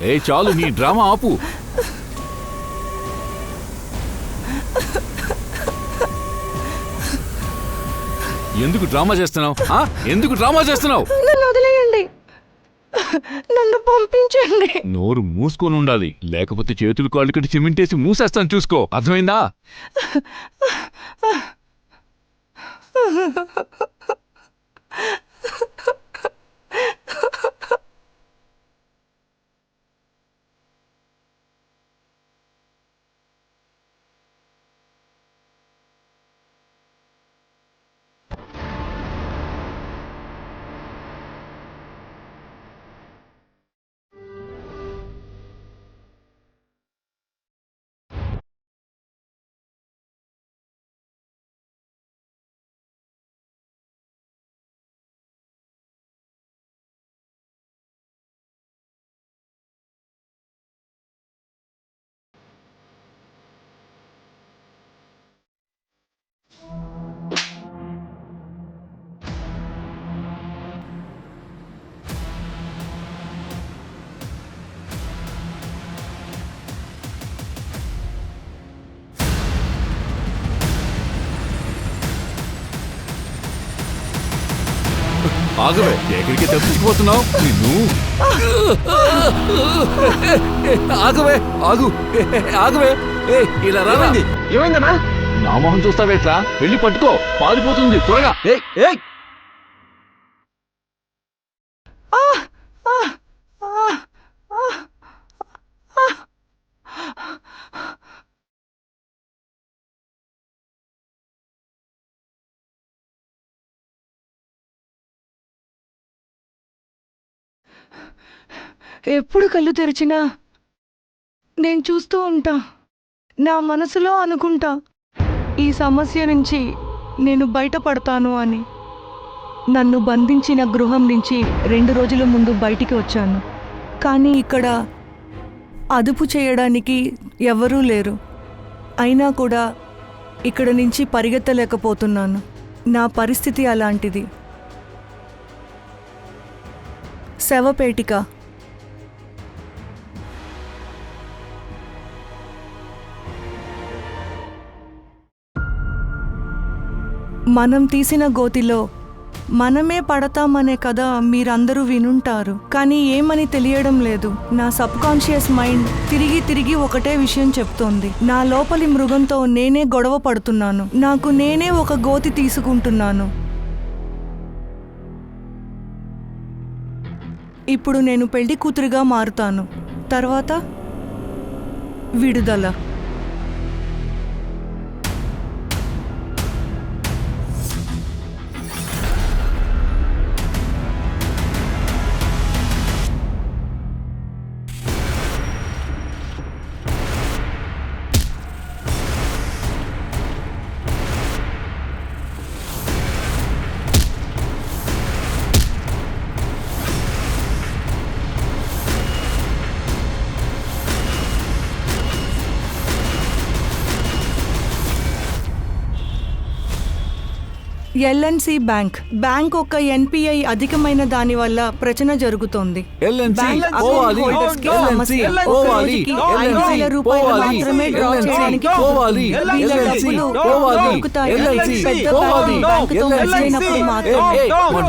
ఏ చాలు, నీ డ్రామా ఆపు. ఎందుకు డ్రామా చేస్తున్నావు? ఎందుకు డ్రామా చేస్తున్నావు? నన్ను వదిలేయండి, నన్ను పంపించండి. నోరు మూసుకొని ఉండాలి, లేకపోతే చేతులు కాళ్ళు కట్టి సిమెంటేసి మూసేస్తాను, చూసుకో. అర్థమైందా? ఆగవే, ఎక్కడికి తప్పించిపోతున్నావు? నిన్ను ఆగవే, ఆగు, ఆగవే. ఇలా రాండి. ఏమైందన్నా? నా మొహం చూస్తావేట్లా? వెళ్ళి పట్టుకో, పారిపోతుంది, త్వరగా. ఎప్పుడు కళ్ళు తెరిచినా నేను చూస్తూ ఉంటా, నా మనసులో అనుకుంటా, ఈ సమస్య నుంచి నేను బయటపడతాను అని. నన్ను బంధించిన గృహం నుంచి 2 రోజుల ముందు బయటికి వచ్చాను, కానీ ఇక్కడ అదుపు చేయడానికి ఎవరూ లేరు. అయినా కూడా ఇక్కడ నుంచి పరిగెత్తలేకపోతున్నాను. నా పరిస్థితి అలాంటిది. శవపేటిక. మనం తీసిన గోతిలో మనమే పడతామనే కదా మీరందరూ వినుంటారు, కానీ ఏమని తెలియడం లేదు. నా సబ్ కాన్షియస్ మైండ్ తిరిగి తిరిగి ఒకటే విషయం చెప్తోంది. నా లోపలి మృగంతో నేనే గొడవ పడుతున్నాను, నాకు నేనే ఒక గోతి తీసుకుంటున్నాను. ఇప్పుడు నేను పెళ్లి కూతురుగా మారుతాను, తర్వాత విడుదల. ఎల్ఎన్సి బ్యాంక్ ఒక ఎన్పిఐ అధికమైన దాని వల్ల ప్రచన జరుగుతోంది.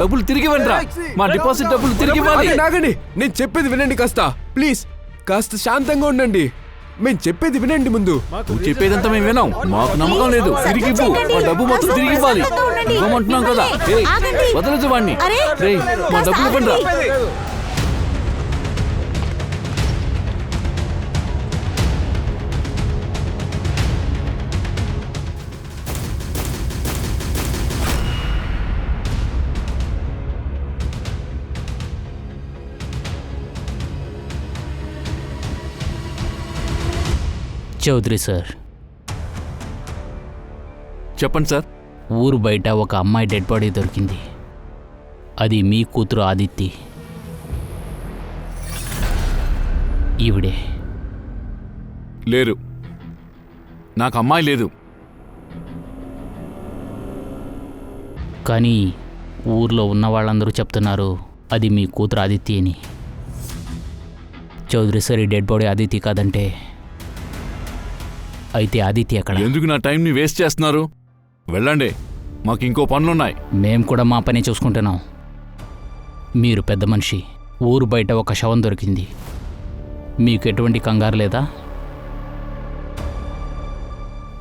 డబ్బులు తిరిగి ఇవ్వండి, మా డిపాజిట్ డబ్బులు తిరిగి ఇవ్వాలి. నేను చెప్పేది వినండి, కాస్త ప్లీజ్, కాస్త శాంతంగా ఉండండి. మేము చెప్పేది వినండి ముందు. నువ్వు చెప్పేదంతా మేము వినాం, మాకు నమ్మకం లేదు. తిరిగి ఇవ్వు, మా డబ్బు మొత్తం తిరిగి ఇవ్వాలి. ఇవ్వమంటున్నాం కదా, వదలదు వాడిని. మా డబ్బులు ఇవ్వండి. చౌదరి సార్. చెప్పండి సార్. ఊరు బయట ఒక అమ్మాయి డెడ్ బాడీ దొరికింది. అది మీ కూతురు ఆదిత్య. ఈవిడే. లేరు, నాకు అమ్మాయి లేదు. కానీ ఊర్లో ఉన్న వాళ్ళందరూ చెప్తున్నారు అది మీ కూతురు ఆదిత్య అని. చౌదరి సార్ ఈ డెడ్ బాడీ ఆదిత్య కాదంటే అయితే ఆదిత్య అక్కడ. ఎందుకు నా టైంని వేస్ట్ చేస్తున్నారు? వెళ్ళండి, మాకు ఇంకో పనులున్నాయి. మేం కూడా మా పని చూసుకుంటున్నాం. మీరు పెద్ద మనిషి, ఊరు బయట ఒక శవం దొరికింది, మీకు ఎటువంటి కంగారు లేదా?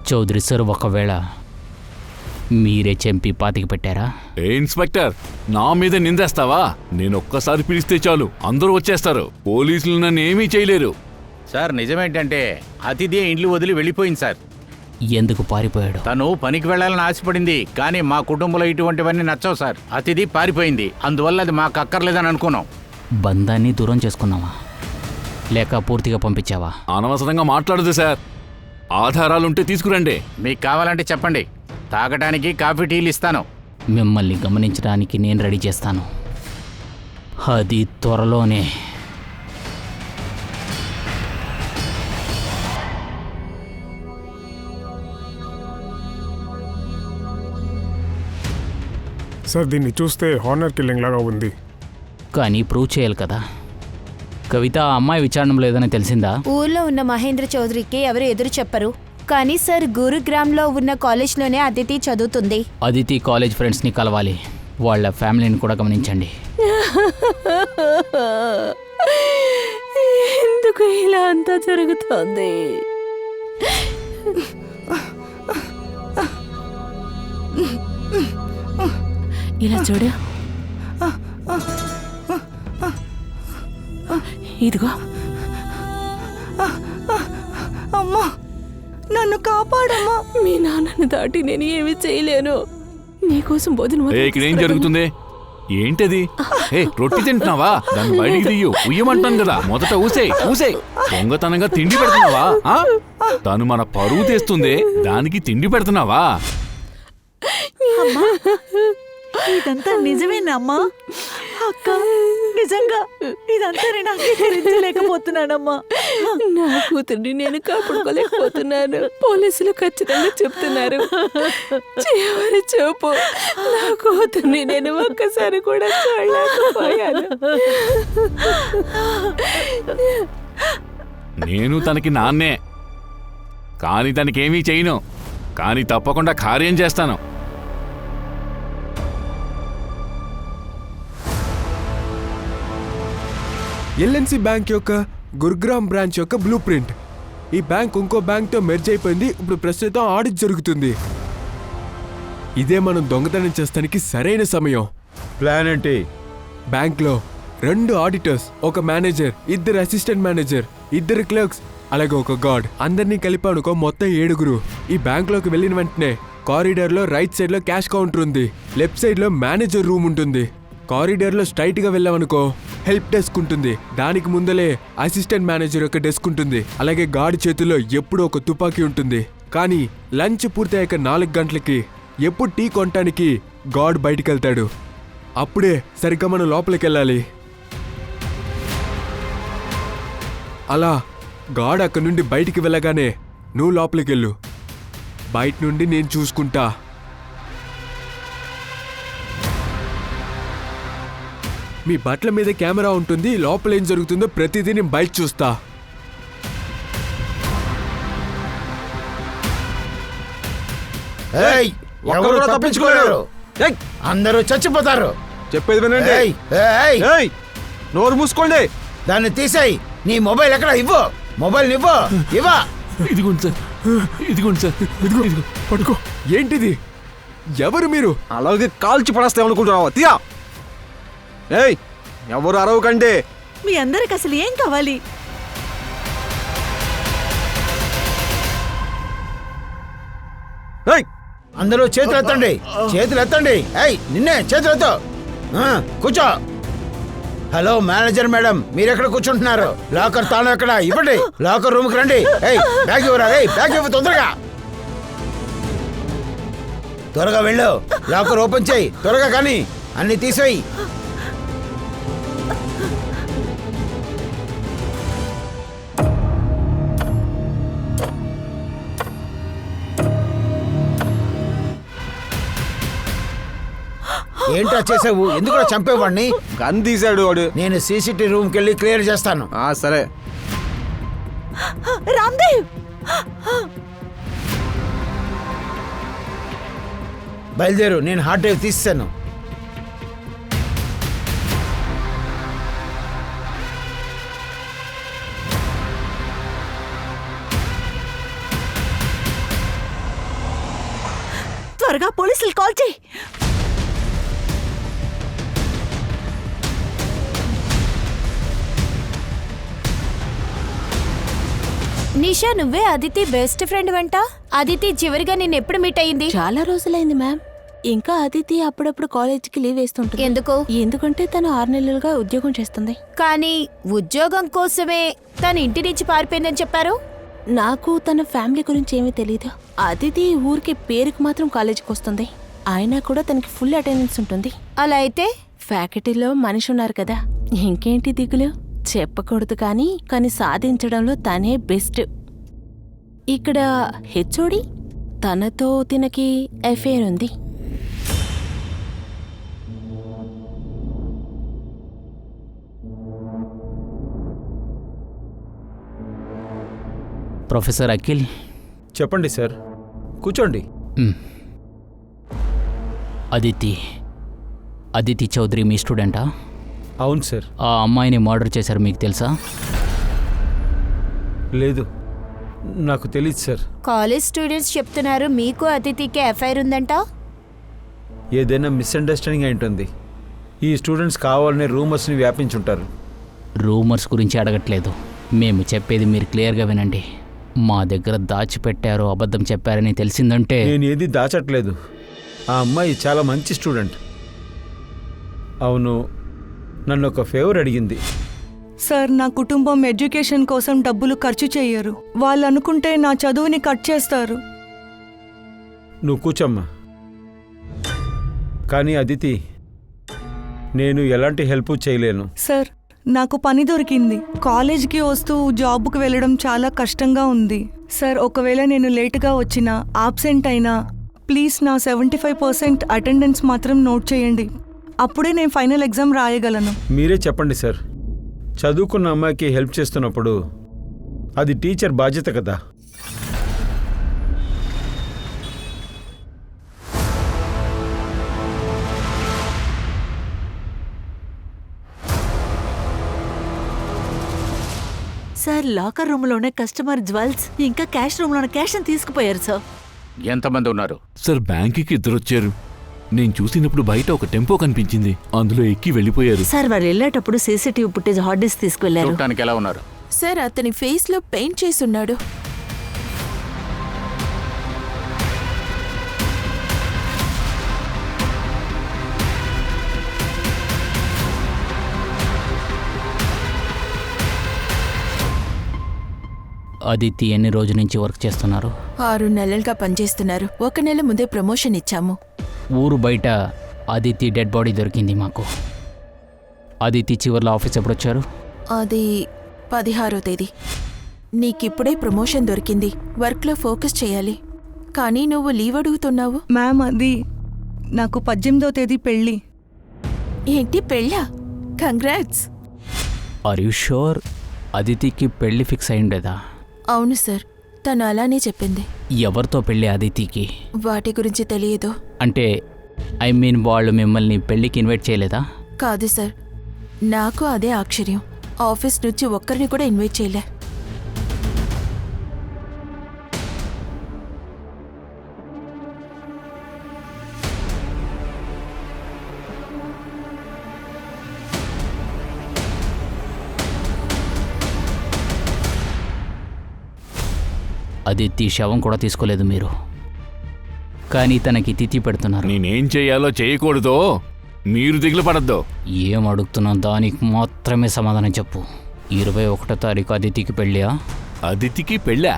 చౌదరి సార్ ఒకవేళ మీరే చంపి పాతికి పెట్టారా? ఏ ఇన్స్పెక్టర్, నా మీద నిందేస్తావా? నేను ఒక్కసారి పిలిస్తే చాలు అందరూ వచ్చేస్తారు. పోలీసులు నన్ను ఏమీ చేయలేరు. సార్ నిజమేంటంటే అతిథి ఇంట్లో వదిలి వెళ్ళిపోయింది సార్. ఎందుకు పారిపోయాడు? తను పనికి వెళ్ళాలని ఆశపడింది, కానీ మా కుటుంబంలో ఇటువంటివన్నీ నచ్చవు సార్. అతిథి పారిపోయింది, అందువల్ల అది మాకు అక్కర్లేదని అనుకున్నాం. బంధాన్ని దూరం చేసుకున్నావా లేక పూర్తిగా పంపించావా? అనవసరంగా మాట్లాడదు సార్. ఆధారాలుంటే తీసుకురండి. మీకు కావాలంటే చెప్పండి, తాగడానికి కాఫీ టీలు ఇస్తాను. మిమ్మల్ని గమనించడానికి నేను రెడీ చేస్తాను, అది త్వరలోనే. సార్ దీన్ని చూస్తే హానర్ కిల్లింగ్ లాగా ఉంది. కానీ ప్రూవ్ చేయాలి కదా. కవిత, ఆ అమ్మాయి విచారణం లేదని తెలిసిందా? ఊర్లో ఉన్న మహేంద్ర చౌదరికి ఎవరు ఎదురు చెప్పరు, కానీ సార్ గురుగ్రామ్లో ఉన్న కాలేజ్లోనే అదితి చదువుతుంది. అదితి కాలేజ్ ఫ్రెండ్స్ని కలవాలి, వాళ్ళ ఫ్యామిలీని కూడా గమనించండి. ఎందుకు ఇలా అంతా జరుగుతోంది? ఇలా చూడు, ఇదిగో. అమ్మా, నన్ను కాపాడమ్మా. మీ నాన్నని దాటి నేను ఏమీ చేయలేను. నీకోసం భోజనం ఇక్కడ ఏం జరుగుతుంది? ఏంటది? రొట్టి తింటున్నావా? దాన్ని బయటికి తీయు, ఉయ్యమంటాను కదా. మొదట ఊసే దొంగతనంగా తిండి పెడుతున్నావా? తను మన పరువు తెస్తుంది, దానికి తిండి పెడుతున్నావా? ఇదంతా నిజమేనమ్మా? అక్క, నిజంగా ఇదంతా నేను అంగీకరించలేకపోతున్నానమ్మా. నా కూతుర్ని నేను కాపాడుకోలేకపోతున్నాను. పోలీసులు ఖచ్చితంగా చెప్తున్నారు. చివరి చూపు నా కూతుర్ని నేను ఒక్కసారి కూడా చూడలేకపోయాను. నేను తనకి నాన్నే, కానీ తనకేమీ చేయను. కానీ తప్పకుండా కార్యం చేస్తాను. ఎల్ఎన్సి బ్యాంక్ యొక్క గురుగ్రామ్ బ్రాంచ్ యొక్క బ్లూ ప్రింట్. ఈ బ్యాంక్ ఇంకో బ్యాంక్తో మెర్జ్ అయిపోయింది. ఇప్పుడు ప్రస్తుతం ఆడిట్ జరుగుతుంది. ఇదే మనం దొంగతనం చేస్తానికి సరైన సమయం. ప్లాన్ ఏంటి? బ్యాంక్లో 2 ఆడిటర్స్, ఒక మేనేజర్, 2 అసిస్టెంట్ మేనేజర్, 2 క్లర్క్స్, అలాగే ఒక గార్డ్, అందరినీ కలిపి అనుకో మొత్తం 7. ఈ బ్యాంక్లోకి వెళ్ళిన వెంటనే కారిడార్లో రైట్ సైడ్లో క్యాష్ కౌంటర్ ఉంది, లెఫ్ట్ సైడ్లో మేనేజర్ రూమ్ ఉంటుంది. కారిడార్లో స్ట్రైట్గా వెళ్ళామనుకో హెల్ప్ డెస్క్ ఉంటుంది, దానికి ముందలే అసిస్టెంట్ మేనేజర్ యొక్క డెస్క్ ఉంటుంది. అలాగే గార్డ్ చేతుల్లో ఎప్పుడూ ఒక తుపాకీ ఉంటుంది. కానీ లంచ్ పూర్తయ్యాక 4 గంటలకి ఎప్పుడు టీ కొనటానికి గార్డ్ బయటికి వెళ్తాడు. అప్పుడే సరిగ్గా మనం లోపలికి వెళ్ళాలి. అలా గార్డ్ అక్కడి నుండి బయటికి వెళ్ళగానే నువ్వు లోపలికి వెళ్ళు, బయట నుండి నేను చూసుకుంటా. మీ బట్టల మీద కెమెరా ఉంటుంది, లోపల ఏం జరుగుతుందో ప్రతిదీ నేను బయట చూస్తా. ఎవరు తప్పించుకోలేరు, అందరూ చచ్చిపోతారు. చెప్పేది వినండి. నోరు మూసుకోండి. దాన్ని తీసేయి. నీ మొబైల్ ఎక్కడ? ఇవ్వు మొబైల్, ఇవ్వా. ఇదిగోండి సార్, ఇదిగోండి సార్, ఇదిగో పడుకో. ఏంటిది? ఎవరు మీరు? అలాగే కాల్చి పడేస్తామనుకుంటున్నావా? తీయా. ఏయ్, ఎవరు అరవకండి. మీ అందరికి అసలు ఏం కావాలి? అందరూ చేతులు ఎత్తండి. నిన్నే చేతులు ఎత్తు. కూర్చో. హలో మేనేజర్ మేడం, మీరెక్కడ కూర్చుంటున్నారు? లాకర్ తాళం ఎక్కడ? ఇవ్వండి. లాకర్ రూమ్కి రండి. బ్యాగ్ ఇవ్వరా? బ్యాగ్ ఇవ్వ తొందరగా. త్వరగా వెళ్ళు, లాకర్ ఓపెన్ చేయి త్వరగా. కానీ అన్ని తీసేయి. ఏంటో చేసావు? ఎందుకు చంపేవాడిని? గన్ తీశాడు వాడు. నేను సీసీటీవీ రూమ్కి వెళ్ళి క్లియర్ చేస్తాను. సరే. రామ్దేవ్, బయలుదేరు, నేను హార్డ్ డ్రైవ్ తీస్తాను. త్వరగా పోలీసులు కాల్ చేయి. నిషా, నువ్వే అదితి బెస్ట్ ఫ్రెండ్ వెంట. అదితి చివరిగా నిన్ను ఎప్పుడు మీట్ అయ్యింది? చాలా రోజులైంది మ్యామ్. ఇంకా అదితి అప్పుడప్పుడు కాలేజీకి లీవ్ వేస్తుంటుంది. ఎందుకు? ఎందుకంటే తను 6 నెలలుగా ఉద్యోగం చేస్తుంది. కానీ ఉద్యోగం కోసమే తన ఇంటి నుంచి పారిపోయిందని చెప్పారు. నాకు తన ఫ్యామిలీ గురించి ఏమీ తెలియదు. అదితి ఊరికి పేరుకు మాత్రం కాలేజీకి వస్తుంది. అయినా కూడా తనకి ఫుల్ అటెండెన్స్ ఉంటుంది. అలా అయితే ఫ్యాకల్టీలో మనిషి ఉన్నారు కదా, ఇంకేంటి దిగులు? చెప్పకూడదు కానీ సాధించడంలో తనే బెస్ట్. ఇక్కడ హెచ్ఓడి, తనతో తినకి అఫేర్ ఉంది. ప్రొఫెసర్ అఖిల్. చెప్పండి సార్, కూర్చోండి. అదితి చౌదరి మీ స్టూడెంటా? అవును సార్. ఆ అమ్మాయిని మర్డర్ చేశారు, మీకు తెలుసా? లేదు, నాకు తెలియదు సార్. కాలేజ్ స్టూడెంట్స్ చెప్తున్నారు మీకు అదితికి అఫైర్ ఉందంట. ఏదైనా మిస్అండర్స్టాండింగ్ అయి ఉంటుంది. ఈ స్టూడెంట్స్ కావాలనే రూమర్స్ని వ్యాపించుంటారు. రూమర్స్ గురించి అడగట్లేదు, మేము చెప్పేది మీరు క్లియర్గా వినండి. మా దగ్గర దాచిపెట్టారు, అబద్ధం చెప్పారని తెలిసిందంటే. నేను ఏది దాచట్లేదు. ఆ అమ్మాయి చాలా మంచి స్టూడెంట్. అవును, నన్ను ఒక ఫేవర్ అడిగింది. సార్, నా కుటుంబం ఎడ్యుకేషన్ కోసం డబ్బులు ఖర్చు చెయ్యరు. వాళ్ళు అనుకుంటే నా చదువుని కట్ చేస్తారు. నువ్వు కూర్చోమ్మా. కానీ అదితి, నేను ఎలాంటి హెల్ప్ చేయలేను. సార్, నాకు పని దొరికింది. కాలేజ్కి వస్తూ జాబ్కి వెళ్ళడం చాలా కష్టంగా ఉంది. సార్, ఒకవేళ నేను లేటుగా వచ్చినా, ఆబ్సెంట్ అయినా, ప్లీజ్ నా 75% అటెండెన్స్ మాత్రం నోట్ చేయండి. అప్పుడే నేను ఫైనల్ ఎగ్జామ్ రాయగలను. మీరే చెప్పండి సార్, చదువుకున్న అమ్మాయికి హెల్ప్ చేస్తున్నప్పుడు అది టీచర్ బాధ్యత కదా. సార్, లాకర్ రూమ్ లోనే కస్టమర్ జ్యువెల్స్ ఇంకా క్యాష్ రూమ్ లోనే క్యాష్ ని తీసుకుపోయారు సార్. ఎంతమంది ఉన్నారు? సార్, బ్యాంకుకి 2 వచ్చారు. నేను చూసినప్పుడు బయట ఒక టెంపో కనిపించింది, అందులో ఎక్కి వెళ్ళిపోయారు. సార్, వారు వెళ్ళేటప్పుడు సీసీటీవీ ఫుటేజ్ హార్డ్ డిస్క్ తీసుకువెళ్లారు. చూడటానికి ఎలా ఉన్నారు? సార్, అతని ఫేస్ లో పెయింట్ చేసున్నాడు. అదితి ఎన్ని రోజుల నుంచి వర్క్ చేస్తున్నారు? 6 నెలలుగా పనిచేస్తున్నారు. 1 నెల ముందే ప్రమోషన్ ఇచ్చాము. ఊరు బయట అదితి డెడ్ బాడీ దొరికింది మాకు. అదితి చివర్లో ఆఫీస్ ఎప్పుడు వచ్చారు? అది 16వ తేదీ. నీకిప్పుడే ప్రమోషన్ దొరికింది, వర్క్లో ఫోకస్ చేయాలి. కానీ నువ్వు లీవ్ అడుగుతున్నావు. మ్యామ్, అది నాకు 18వ తేదీ పెళ్ళి. ఏంటి, పెళ్ళా? కంగ్రాట్స్. Are you sure? అదితికి పెళ్లి ఫిక్స్ అయిండేదా? అవును సార్, తను అలానే చెప్పింది. ఎవరితో పెళ్ళి అదితికి? వాటి గురించి తెలియదు. అంటే ఐ మీన్ వాళ్ళు మిమ్మల్ని పెళ్ళికి ఇన్వైట్ చేయలేదా? కాదు సార్, నాకు అదే ఆశ్చర్యం. ఆఫీస్ నుంచి ఒక్కరిని కూడా ఇన్వైట్ చేయలే. అదితి శవం కూడా తీసుకోలేదు మీరు, కానీ తనకి తిథి పెడుతున్నారు. నేనేం చెయ్యాలో చేయకూడదో మీరు దిగులు పడద్దు. ఏం అడుగుతున్నా దానికి మాత్రమే సమాధానం చెప్పు. 21వ తారీఖు అదితికి పెళ్ళా? అదితికి పెళ్ళా?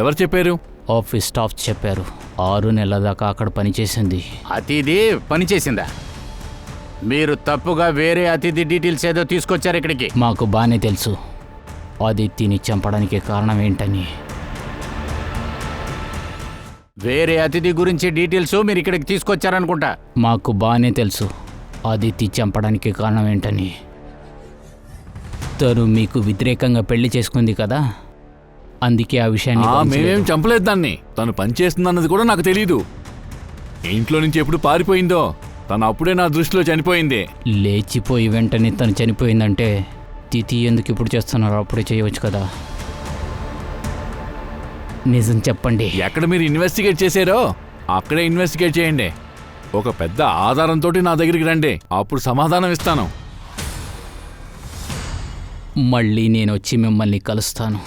ఎవరు చెప్పారు? ఆఫీస్ స్టాఫ్ చెప్పారు. 6 నెలల దాకా అక్కడ పనిచేసింది. అతిథి పనిచేసిందా? మీరు తప్పుగా వేరే అతిథి డీటెయిల్స్ ఏదో తీసుకొచ్చారు ఇక్కడికి. మాకు బాగానే తెలుసు అదితిని చంపడానికి కారణం ఏంటని. వేరే అతిథి గురించి డీటెయిల్స్ మీరు ఇక్కడికి తీసుకొచ్చారనుకుంటా. మాకు బాగానే తెలుసు అదితి చంపడానికి కారణం ఏంటని. తను మీకు వ్యతిరేకంగా పెళ్లి చేసుకుంది కదా, అందుకే ఆ విషయాన్ని మేమేం చంపలేదు దాన్ని. తను పనిచేస్తుందన్నది కూడా నాకు తెలీదు. ఇంట్లో నుంచి ఎప్పుడు పారిపోయిందో తను అప్పుడే నా దృష్టిలో చనిపోయింది. లేచిపోయి వెంటనే తను చనిపోయిందంటే తిథి ఎందుకు ఇప్పుడు చేస్తున్నారో అప్పుడే చేయవచ్చు కదా. నిజం చెప్పండి. ఎక్కడ మీరు ఇన్వెస్టిగేట్ చేశారో అక్కడే ఇన్వెస్టిగేట్ చేయండి. ఒక పెద్ద ఆధారంతో నా దగ్గరికి రండి, అప్పుడు సమాధానం ఇస్తాను. మళ్ళీ నేను వచ్చి మిమ్మల్ని కలుస్తాను.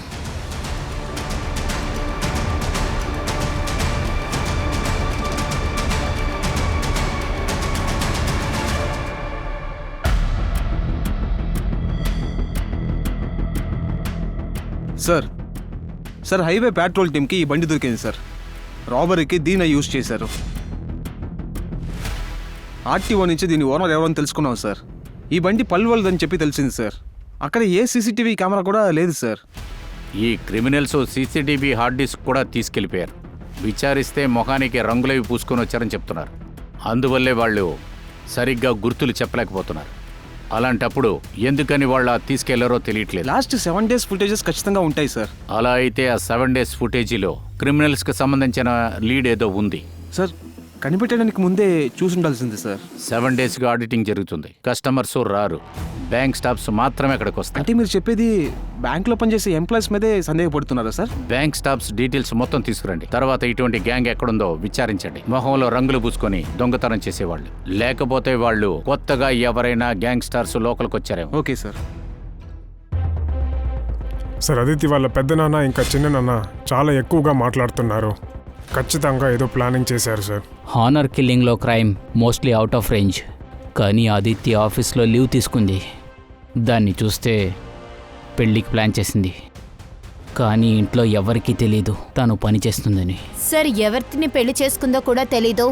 సార్ హైవే పెట్రోల్ టీమ్కి ఈ బండి దొరికింది సార్. రాబరీకి దీన్ని యూజ్ చేశారు. ఆర్టీఓ నుంచి దీని ఓనర్ ఎవరని తెలుసుకున్నాం సార్. ఈ బండి పల్వల్దని చెప్పి తెలిసింది సార్. అక్కడ ఏ సీసీటీవీ కెమెరా కూడా లేదు సార్. ఈ క్రిమినల్స్ సీసీటీవీ హార్డ్ డిస్క్ కూడా తీసుకెళ్లిపోయారు. విచారిస్తే మొహానికి రంగులవి పూసుకొని వచ్చారని చెప్తున్నారు. అందువల్లే వాళ్ళు సరిగ్గా గుర్తులు చెప్పలేకపోతున్నారు. అలాంటప్పుడు ఎందుకని వాళ్ళ తీసుకెళ్లారో తెలియట్లేదు. లాస్ట్ 7 days ఫుటేజెస్ ఖచ్చితంగా ఉంటాయి సార్. అలా అయితే ఆ 7 days ఫుటేజీలో క్రిమినల్స్కి సంబంధించిన లీడ్ ఏదో ఉంది. సార్ కనిపెట్టడానికి ముందే చూసి ఉండాల్సింది సార్. 7 daysగా ఆడిటింగ్ జరుగుతుంది. కస్టమర్స్ రారు, బ్యాంక్ స్టాఫ్స్ మాత్రమే అక్కడికి వస్తాయి. అంటే మీరు చెప్పేది బ్యాంక్లో పనిచేసే ఎంప్లాయీస్ మీదే సందేహపడుతున్నారా సార్? బ్యాంక్ స్టాఫ్స్ డీటెయిల్స్ మొత్తం తీసుకురండి. తర్వాత ఇటువంటి గ్యాంగ్ ఎక్కడుందో విచారించండి. మొహంలో రంగులు పూసుకొని దొంగతనం చేసేవాళ్ళు, లేకపోతే వాళ్ళు కొత్తగా ఎవరైనా గ్యాంగ్ స్టార్స్ లోకల్కి వచ్చారేమో. Okay sir. సార్ అదితి వాళ్ళ పెద్దనాన్న ఇంకా చిన్ననాన్న చాలా ఎక్కువగా మాట్లాడుతున్నారు. ఖచ్చితంగా ఏదో ప్లానింగ్ చేశారు సార్. హానర్ కిల్లింగ్లో crime mostly out of range, కానీ ఆదిత్య ఆఫీస్లో లీవ్ తీసుకుంది. దాన్ని చూస్తే పెళ్ళికి ప్లాన్ చేసింది, కానీ ఇంట్లో ఎవరికీ తెలీదు తను పని చేస్తుందని. సార్ ఎవరిని పెళ్లి చేసుకుందో కూడా తెలీదు.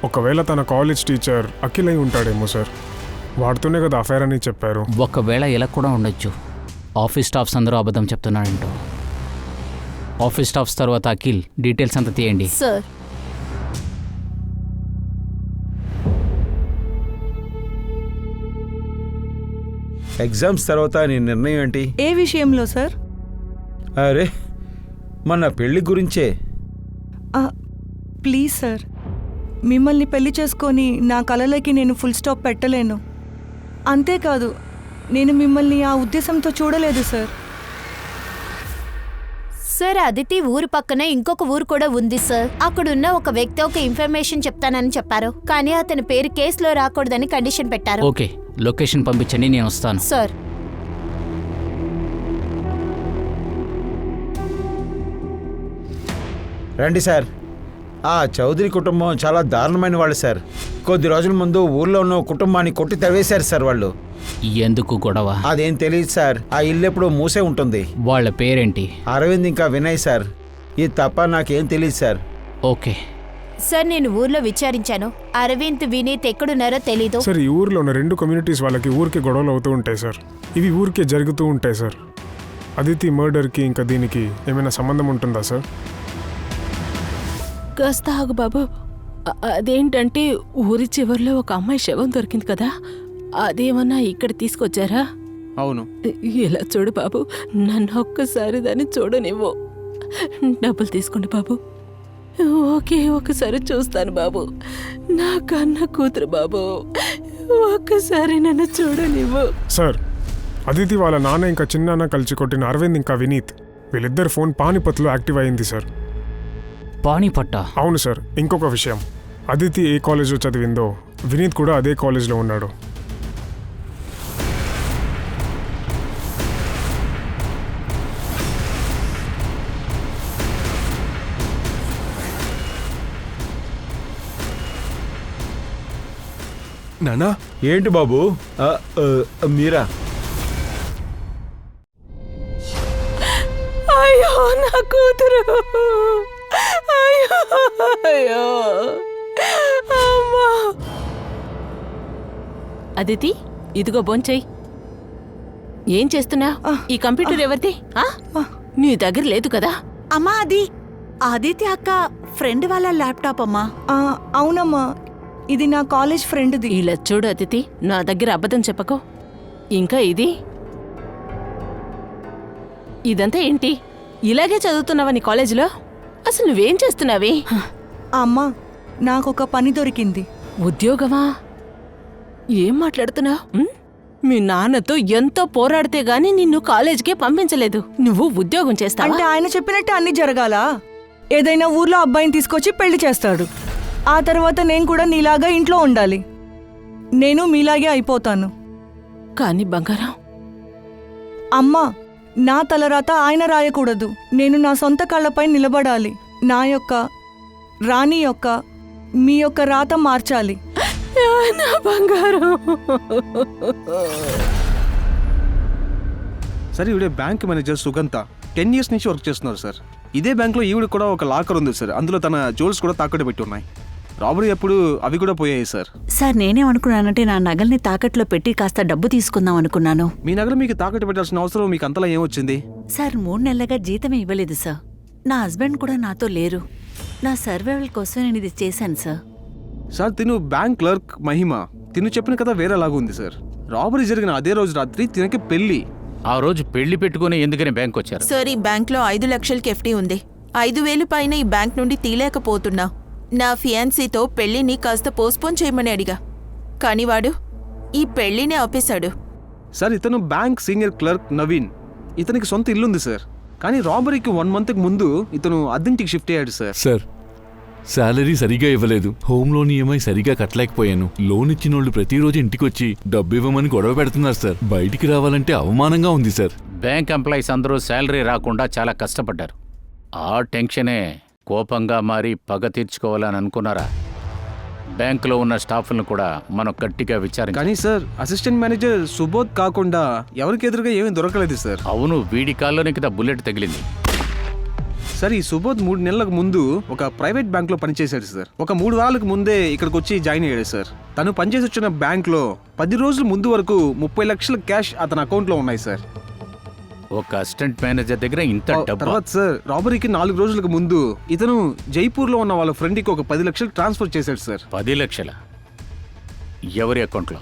ఒకవేళ తన కాలేజ్ టీచర్ అఖిల్ అయి ఉంటాడేమో సార్. వాడుతూనే కదా అఫైర్ అని చెప్పారు. ఒకవేళ ఇలా కూడా ఉండొచ్చు. ఆఫీస్ స్టాఫ్స్ అందరూ అబద్ధం చెప్తున్నాడంటూ. ఆఫీస్ స్టాఫ్స్ తర్వాత అఖిల్ డీటెయిల్స్ అంతా తీయండి. సార్ ఎగ్జామ్స్ తర్వాత నీ నిర్ణయం ఏంటి? ఏ విషయంలో సార్? అరే మన పెళ్లి గురించే. ప్లీజ్ సార్, మిమ్మల్ని పెళ్లి చేసుకొని నా కలలకి నేను ఫుల్ స్టాప్ పెట్టలేను. అంతేకాదు, నేను మిమ్మల్ని ఆ ఉద్దేశంతో చూడలేదు సార్. సార్ అదితి ఊరు పక్కన ఇంకొక ఊరు కూడా ఉంది సార్. అక్కడున్న ఒక వ్యక్తి ఒక ఇన్ఫర్మేషన్ చెప్తానని చెప్పారు, కానీ అతని పేరు కేసులో రాకూడదని కండిషన్ పెట్టారు. ఓకే, లొకేషన్ పంపించండి, నేను వస్తాను. సార్ రండి సార్. ఆ చౌదరి కుటుంబం చాలా దారుణమైన వాళ్ళు సార్. కొద్ది రోజుల ముందు ఊర్లో ఉన్న కుటుంబాన్ని కొట్టి తవ్వేశారు సార్ వాళ్ళు. ఎందుకు గొడవ? అదేం తెలియదు సార్. ఆ ఇల్లు ఎప్పుడు మూసే ఉంటుంది. వాళ్ళ పేరేంటి? అరవింద్ ఇంకా వినయ్ సార్. ఇది తప్ప నాకేం తెలియదు సార్. ఓకే సార్, నేను ఊర్లో విచారించాను. అరవింద్ వినీత్ ఎక్కడున్నారో తెలీదు. సార్ ఈ ఊర్లో ఉన్న 2 కమ్యూనిటీస్ వాళ్ళకి ఊరికి గొడవలు అవుతూ ఉంటాయి సార్. ఇవి ఊరికే జరుగుతూ ఉంటాయి సార్. అదితి మర్డర్కి ఇంకా దీనికి ఏమైనా సంబంధం ఉంటుందా సార్? కాస్త ఆగు బాబు. అదేంటంటే ఊరి చివరిలో ఒక అమ్మాయి శవం దొరికింది కదా, అదేమన్నా ఇక్కడ తీసుకొచ్చారా? అవును. ఇలా చూడు బాబు, నన్ను ఒక్కసారి దాన్ని చూడనివ్వు. డబ్బులు తీసుకోండి బాబు. ఓకే, ఒకసారి చూస్తాను బాబు. నా కన్న కూతురు బాబు, ఒక్కసారి నన్ను చూడనివ్వు. సార్ అదితి వాళ్ళ నాన్న ఇంకా చిన్నాన్న కలిసి కొట్టిన అరవింద్ ఇంకా వినీత్, వీళ్ళిద్దరు ఫోన్ పానిపత్లో యాక్టివ్ అయింది సార్. పానీపట్ట? అవును సార్. ఇంకొక విషయం, అదితి ఏ కాలేజ్లో చదివిందో వినీత్ కూడా అదే కాలేజ్లో ఉన్నాడు. నానా ఏంటి బాబు? మీరా? అయ్యో నా కూతురు, అయ్యో అయ్యో అమ్మా. అదితి, ఇదిగో బొంచెయ్. ఏం చేస్తున్నా? ఈ కంప్యూటర్ ఎవరిది? నీ దగ్గర లేదు కదా? అమ్మా అది ఆదిత్య అక్క ఫ్రెండ్ వాళ్ళ ల్యాప్టాప్ అమ్మా. అవునమ్మా, ఇది నా కాలేజ్ ఫ్రెండ్ది. ఇలా చూడు అదితి, నా దగ్గర అబద్ధం చెప్పకో. ఇంకా ఇదంతా ఏంటి? ఇలాగే చదువుతున్నావా నీ కాలేజీలో? అసలు నువ్వేం చేస్తున్నావి? అమ్మా, నాకొక పని దొరికింది. ఉద్యోగమా? ఏం మాట్లాడుతున్నావు? మీ నాన్నతో ఎంతో పోరాడితే గాని నిన్ను కాలేజీకే పంపించలేదు. నువ్వు ఉద్యోగం చేస్తావా? అంటే ఆయన చెప్పినట్టు అన్ని జరగాలా? ఏదైనా ఊర్లో అబ్బాయిని తీసుకొచ్చి పెళ్లి చేస్తాడు. ఆ తర్వాత నేను కూడా నీలాగా ఇంట్లో ఉండాలి. నేను మీలాగే అయిపోతాను. కానీ బంగారం, అమ్మా, నా తలరాత ఆయన రాయకూడదు. నేను నా సొంత కళ్ళపై నిలబడాలి. నా యొక్క రాణి యొక్క మీ యొక్క రాత మార్చాలి. నా బంగారం. సార్ ఈవిడే బ్యాంక్ మేనేజర్ సుగంత. 10 years నుంచి వర్క్ చేస్తున్నారు సార్. ఇదే బ్యాంక్లో ఈవిడ కూడా ఒక లాకర్ ఉంది సార్. అందులో తన జ్యువెల్స్ కూడా తాకట్టు పెట్టి ఉన్నాయి. రాబరీ అప్పుడు అవి కూడా పోయాయి సార్. సార్ నేనేమనుకున్నానంటే నా నగల్ని తాకట్లో పెట్టి కాస్త డబ్బు తీసుకుందాం అనుకున్నాను. మీ నగలు మీకు తాకట్టు పెట్టాల్సిన అవసరం మీకు అంతలా ఏమొచ్చింది? సార్ 3 నెలలుగా జీతమే ఇవ్వలేదు సార్. నా హస్బెండ్ కూడా నాతో లేరు. నా సర్వైవల్ కోసం నేను ఇది చేశాను సార్. సార్ తిను బ్యాంక్ క్లర్క్ మహిమ. తిను చెప్పిన కథ వేరేలాగా ఉంది సార్. రాబరీ జరిగిన అదే రోజు రాత్రి తినకి పెళ్లి. ఆ రోజు పెళ్లి పెట్టుకుని ఎందుకని బ్యాంక్ వచ్చారు? సార్ ఈ బ్యాంక్లో 5 లక్షలకి ఎఫ్డీ ఉంది. 5,000 పైన ఈ బ్యాంక్ నుండి తీలేకపోతున్నా. నా ఫియాన్సీతో పెళ్లిని కాస్త పోస్ట్పోన్ చేయమని అడిగా, కానీ వాడు ఈ పెళ్లిని ఆపేశాడు. సార్ ఇతను బ్యాంక్ సీనియర్ క్లర్క్ నవీన్. ఇతనికి సొంత ఇల్లుంది సార్. కానీ రాబరీకి 1 month ముందు ఇతను అద్దెంటికి షిఫ్ట్ అయ్యాడు సార్. సార్, శాలరీ సరిగా ఇవ్వలేదు. హోమ్ లోన్ ఈఎంఐ సరిగా కట్టలేకపోయాను. లోన్ ఇచ్చిన వాళ్ళు ప్రతిరోజు ఇంటికొచ్చి డబ్బు ఇవ్వమని గొడవ పెడుతున్నారు సార్. బయటికి రావాలంటే అవమానంగా ఉంది సార్. బ్యాంక్ ఎంప్లాయీస్ అందరూ శాలరీ రాకుండా చాలా కష్టపడ్డారు. ఆ టెన్షనే కోపంగా మారి పగ తీర్చుకోవాలని అనుకున్నారా? బ్యాంకులో ఉన్న స్టాఫ్లను కూడా మనం గట్టిగా విచారించాలి. కానీ సార్ అసిస్టెంట్ మేనేజర్ సుబోధ్ కాకుండా ఎవరికి ఎదురుగా ఏమీ దొరకలేదు సార్. అవును, వీడి కాల్లోనే కదా బుల్లెట్ తగిలింది. సార్ ఈ సుబోధ్ 3 నెలలకు ముందు ఒక ప్రైవేట్ బ్యాంక్లో పనిచేశాడు సార్. ఒక 3 వారాలకు ముందే ఇక్కడికి వచ్చి జాయిన్ అయ్యాడు సార్. తను పనిచేసి వచ్చిన బ్యాంక్లో 10 రోజుల ముందు వరకు 30 లక్షల క్యాష్ అతని అకౌంట్లో ఉన్నాయి సార్. ఒక అసిస్టెంట్ మేనేజర్ దగ్గర ఇంత డబ్బు. తర్వాత సార్ రాబరీకి 4 రోజులకు ముందు ఇతను జైపూర్లో ఉన్న వాళ్ళ ఫ్రెండ్కి ఒక 10 లక్షలు ట్రాన్స్ఫర్ చేశాడు సార్. 10 లక్షల ఎవరి అకౌంట్లో?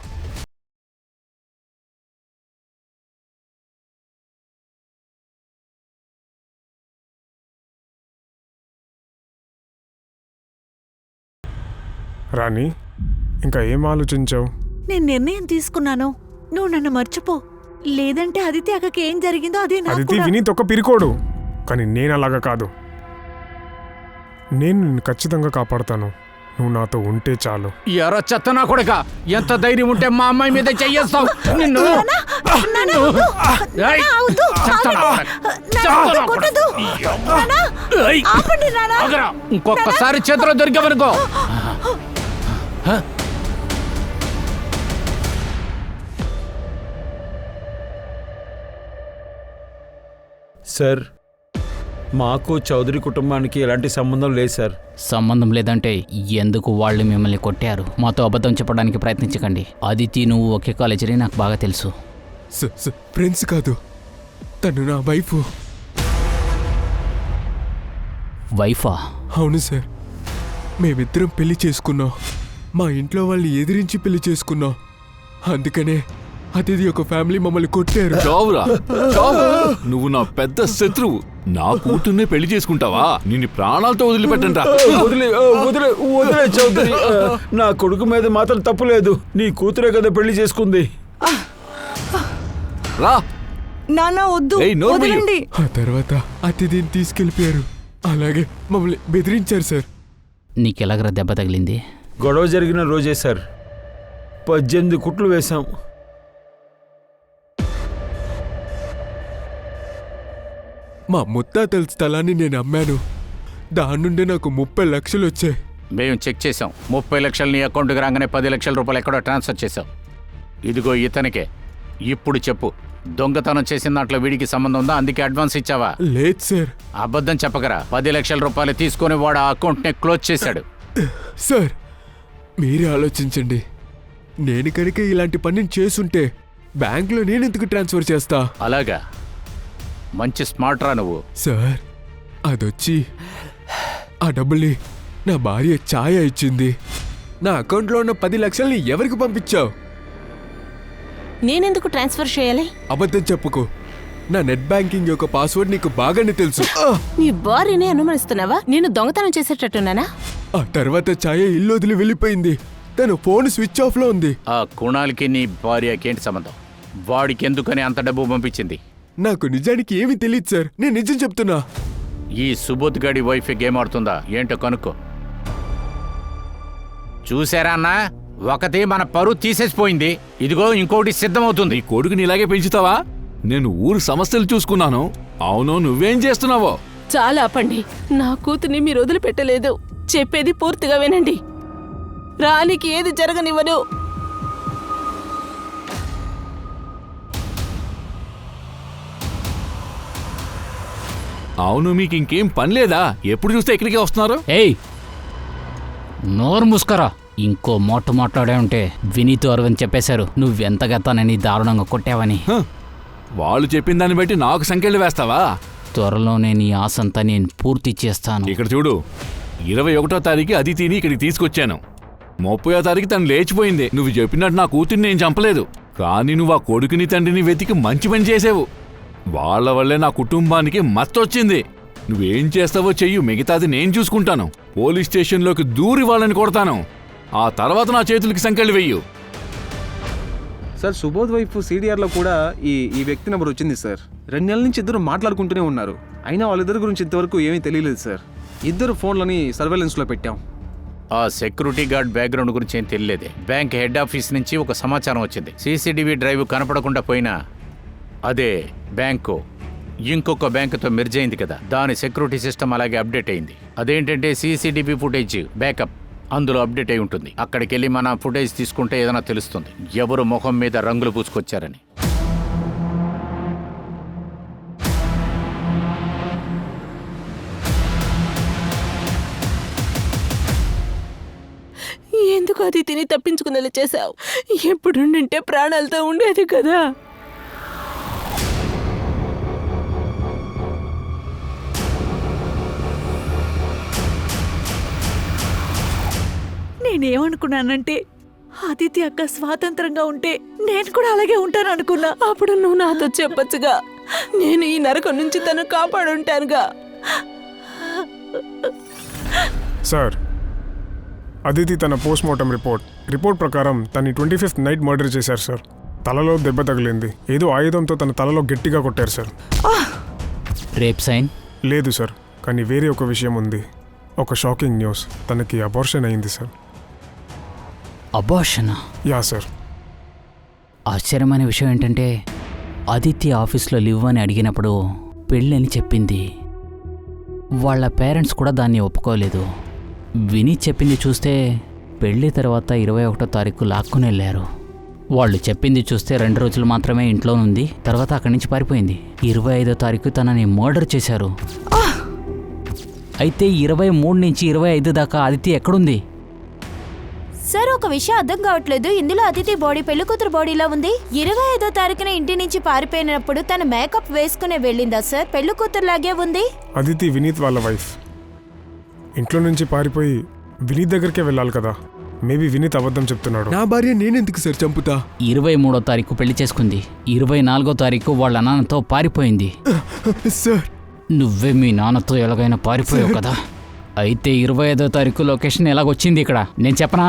రాణి, ఇంకా ఏం ఆలోచించావు? నేను నిర్ణయం తీసుకున్నాను. నువ్వు నన్ను మర్చిపో. లేదంటే ఆదిత్య అక్కకి ఏం జరిగిందో అది అదితి వినీత్ ఒక పిరికోడు, కానీ నేను అలాగా కాదు. నేను నిన్ను ఖచ్చితంగా కాపాడుతాను. నువ్వు నాతో ఉంటే చాలు. ఎరా చెత్తనా కొడక, ఎంత ధైర్యం ఉంటే మా అమ్మాయి మీద చెయ్యేస్తావు? నిన్ను ఇంకొకసారి చేతిలో దొరికావనుకో. సార్, మాకు చౌదరి కుటుంబానికి ఎలాంటి సంబంధం లేదు సార్. సంబంధం లేదంటే ఎందుకు వాళ్ళు మిమ్మల్ని కొట్టారు? మాతో అబద్ధం చెప్పడానికి ప్రయత్నించకండి. అదితి నువ్వు ఒకే కాలేజీ, నాకు బాగా తెలుసు. ఫ్రెండ్స్ కాదు, తను నా వైఫ్. వైఫా? అవును సార్, మేమిద్దరం పెళ్లి చేసుకున్నాం. మా ఇంట్లో వాళ్ళని ఎదిరించి పెళ్లి చేసుకున్నాం. అందుకనే అతిథి ఒక ఫ్యామిలీ మమ్మల్ని కొట్టారు. చావురా, చావు. నువ్వు నా పెద్ద శత్రువు. నా కూతుర్నే పెళ్లి చేసుకుంటావా? నిన్ను ప్రాణాలతో వదిలిపెట్టండి. వదిలే చౌదరి, నా కొడుకు మీద మాత్రం తప్పు లేదు. నీ కూతురే కదా పెళ్లి చేసుకుంది. రా నాన్న, వద్దు, ఏయ్, నోరు మూయి. వదలండి. ఆ తర్వాత అతిథిని తీసుకెళ్లిపోయారు. అలాగే మమ్మల్ని బెదిరించారు సార్. నీకెలాగరా దెబ్బ తగిలింది? గొడవ జరిగిన రోజే సార్ 18 కుట్లు వేశాం. మా ముత్తాతల స్థలాన్ని నేను అమ్మాను. దాని నుండి నాకు 30 లక్షలు వచ్చాయి. మేము చెక్ చేసాం. 30 లక్షలు నీ అకౌంట్కి రాగానే 10 లక్షల రూపాయలు ఎక్కడో ట్రాన్స్ఫర్ చేసాం. ఇదిగో ఇతనికే. ఇప్పుడు చెప్పు, దొంగతనం చేసిన దాంట్లో వీడికి సంబంధం ఉందా? అందుకే అడ్వాన్స్ ఇచ్చావా? లేదు సార్. అబద్ధం చెప్పకరా. 10 లక్షల రూపాయలు తీసుకొని వాడు ఆ అకౌంట్ని క్లోజ్ చేశాడు. సార్, మీరే ఆలోచించండి. నేను కనుక ఇలాంటి పనిని చేసుంటే బ్యాంక్లో నేనెందుకు ట్రాన్స్ఫర్ చేస్తా? అలాగా? మంచి స్మార్ట్ రా నువ్వు. సార్, అదొచ్చి ఆ డబ్బుల్ని నా భార్య ఛాయ ఇచ్చింది. నా అకౌంట్లో ఉన్న 10 లక్షల్ని ఎవరికి పంపించావు? నేనెందుకు ట్రాన్స్ఫర్ చేయాలి? అబద్ధం చెప్పుకో. నా నెట్ బ్యాంకింగ్ యొక్క పాస్వర్డ్ నీకు బాగానే తెలుసు. నీ భార్యనే అనుమానిస్తున్నావా? నేను దొంగతనం చేసేటట్టున్నానా? ఆ తర్వాత ఛాయ ఇల్లు వదిలి వెళ్ళిపోయింది. తన ఫోన్ స్విచ్ ఆఫ్ లో ఉంది. ఆ కుణాల్కి నీ భార్యకేంటి సంబంధం? వాడికి ఎందుకని అంత డబ్బు పంపించింది? నాకు నిజానికి ఏమీ తెలియదు సార్, నేను నిజం చెప్తున్నా. ఈ సుబోధ్ గాడి వైఫ్ గేమ్ ఆడుతుందా ఏంటో కనుక్కో. చూసారా అన్నా, ఒకటి మన పరువు తీసేసిపోయింది, ఇదిగో ఇంకోటి సిద్ధమవుతుంది. నీ కొడుకుని ఇలాగే పెంచుతావా? నేను ఊరు సమస్యలు చూసుకున్నాను. అవును, నువ్వేం చేస్తున్నావో? చాలా ఆపండి. నా కూతుర్ని మీరు వదిలిపెట్టలేదు. చెప్పేది పూర్తిగా వినండి. రానికి ఏది జరగనివ్వను. అవును, మీకు ఇంకేం పని లేదా? ఎప్పుడు చూస్తే ఇక్కడికే వస్తున్నారు. ఏయ్, నోరు ముస్కరా. ఇంకో మాట మాట్లాడే ఉంటే వినీత్ అరవింద్ చెప్పేశారు నువ్వెంతగతానని దారుణంగా కొట్టావని. వాళ్ళు చెప్పిన దాన్ని బట్టి నాకు సంఖ్యలు వేస్తావా? త్వరలోనే నీ ఆశంతా నేను పూర్తి చేస్తాను. ఇక్కడ చూడు, 21వ తారీఖు అదితిని ఇక్కడికి తీసుకొచ్చాను. 30వ తారీఖు తను లేచిపోయింది. నువ్వు చెప్పినట్టు నా కూతుర్ని నేను చంపలేదు, కానీ నువ్వు ఆ కొడుకుని తండ్రిని వెతికి మంచి పని చేసావు. వాళ్ళ వల్లే నా కుటుంబానికి మత్తొచ్చింది. నువ్వేం చేస్తావో చెయ్యు, మిగతాది నేను చూసుకుంటాను. పోలీస్ స్టేషన్లోకి దూరి వాళ్ళని కొడతాను. ఆ తర్వాత నా చేతులకి సంకెళ్ళు వెయ్యు. సార్, సుబోధ్ వైఫ్ CDRలో కూడా ఈ వ్యక్తి నెంబర్ వచ్చింది సార్. 2 నెలల నుంచి ఇద్దరు మాట్లాడుకుంటూనే ఉన్నారు. అయినా వాళ్ళిద్దరి గురించి ఇంతవరకు ఏమీ తెలియలేదు సార్. ఇద్దరు ఫోన్లని సర్వేలెన్స్లో పెట్టాం. ఆ సెక్యూరిటీ గార్డ్ బ్యాక్గ్రౌండ్ గురించి ఏం తెలియలేదే. బ్యాంక్ హెడ్ ఆఫీస్ నుంచి ఒక సమాచారం వచ్చింది. CCTV డ్రైవ్ కనపడకుండా పోయినా అదే బ్యాంకు ఇంకొక బ్యాంకుతో మెర్జ్ అయింది కదా, దాని సెక్యూరిటీ సిస్టమ్ అలాగే అప్డేట్ అయింది. అదేంటంటే CCTV ఫుటేజ్ బ్యాకప్ అందులో అప్డేట్ అయి ఉంటుంది. అక్కడికి వెళ్ళి మన ఫుటేజ్ తీసుకుంటే ఏదైనా తెలుస్తుంది ఎవరు ముఖం మీద రంగులు పూసుకొచ్చారని. ఎందుకు అది తిని తప్పించుకునేలా చేశావు? ఎప్పుడుంటే ప్రాణాలతో ఉండేది కదా. నేనేమనుకున్నానంటే అదితి అక్క స్వాతంత్రంగా ఉంటే నేను కూడా అలాగే ఉంటాను అనుకున్నా. అప్పుడు నువ్వు నాతో చెప్పొచ్చుగా, నేను ఈ నరకం నుంచి తను కాపాడుంటానుగా. సార్, అదితి తన పోస్ట్మార్టం రిపోర్ట్ ప్రకారం తన్ని 25th నైట్ మర్డర్ చేశారు సార్. తలలో దెబ్బ తగిలింది. ఏదో ఆయుధంతో తన తలలో గట్టిగా కొట్టారు సార్. రేప్ సైన్ లేదు సార్, కానీ వేరే ఒక విషయం ఉంది. ఒక షాకింగ్ న్యూస్, తనకి అబార్షన్ అయింది సార్. అబార్షనా? Yeah sir. ఆశ్చర్యమైన విషయం ఏంటంటే అదితి ఆఫీస్లో లివ్ అని అడిగినప్పుడు పెళ్ళని చెప్పింది. వాళ్ళ పేరెంట్స్ కూడా దాన్ని ఒప్పుకోలేదు. విని చెప్పింది చూస్తే పెళ్లి తర్వాత 21వ తారీఖు లాక్కుని వెళ్ళారు. వాళ్ళు చెప్పింది చూస్తే 2 రోజులు మాత్రమే ఇంట్లో ఉంది, తర్వాత అక్కడి నుంచి పారిపోయింది. 25వ తారీఖు తనని మర్డర్ చేశారు. అయితే 23 నుంచి 25 దాకా అదితి ఎక్కడుంది? సార్, ఒక విషయం అర్థం కావట్లేదు. ఇందులో అతిథి బాడీ పెళ్లికూతురు బాడీలా ఉంది. 25వ తారీఖున ఇంటి నుంచి పారిపోయినప్పుడు తన మేకప్ వేసుకునే వెళ్ళిందా సార్? పెళ్లికూతురులాగే ఉంది. అదితి వినీత్ వాళ్ళ వైఫ్. ఇంట్లో నుంచి పారిపోయి వినీత్ దగ్గరికే వెళ్ళాలి కదా. మేబీ వినీత్ అబద్ధం చెప్తున్నాడు. నా భార్య నేనెందుకు సార్ చంపుతా? 23వ తారీఖు పెళ్లి చేసుకుంది. 24వ తారీఖు వాళ్ళ నాన్నతో పారిపోయింది. సార్, నువ్వే మీ నాన్నతో ఎలాగైనా పారిపోయావు కదా. అయితే 25వ తారీఖు లొకేషన్ ఎలాగొచ్చింది ఇక్కడ నేను చెప్పనా?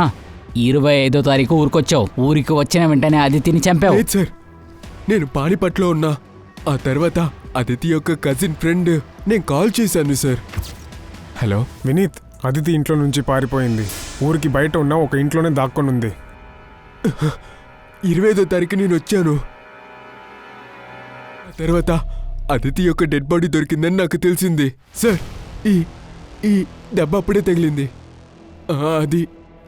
25వ తారీఖు ఊరికొచ్చావు. ఊరికి వచ్చిన వెంటనే అదితిని చంపావు. లేదు సార్, నేను పానిపట్లో ఉన్నా. ఆ తర్వాత అదితి యొక్క కజిన్ ఫ్రెండ్ నేను కాల్ చేశాను సార్. హలో వినీత్, అదితి ఇంట్లో నుంచి పారిపోయింది. ఊరికి బయట ఉన్న ఒక ఇంట్లోనే దాక్కొని ఉంది. 25వ తారీఖు నేను వచ్చాను. ఆ తర్వాత అదితి యొక్క డెడ్ బాడీ దొరికిందని నాకు తెలిసింది సార్. ఈ దెబ్బ అప్పుడే తగిలింది. అది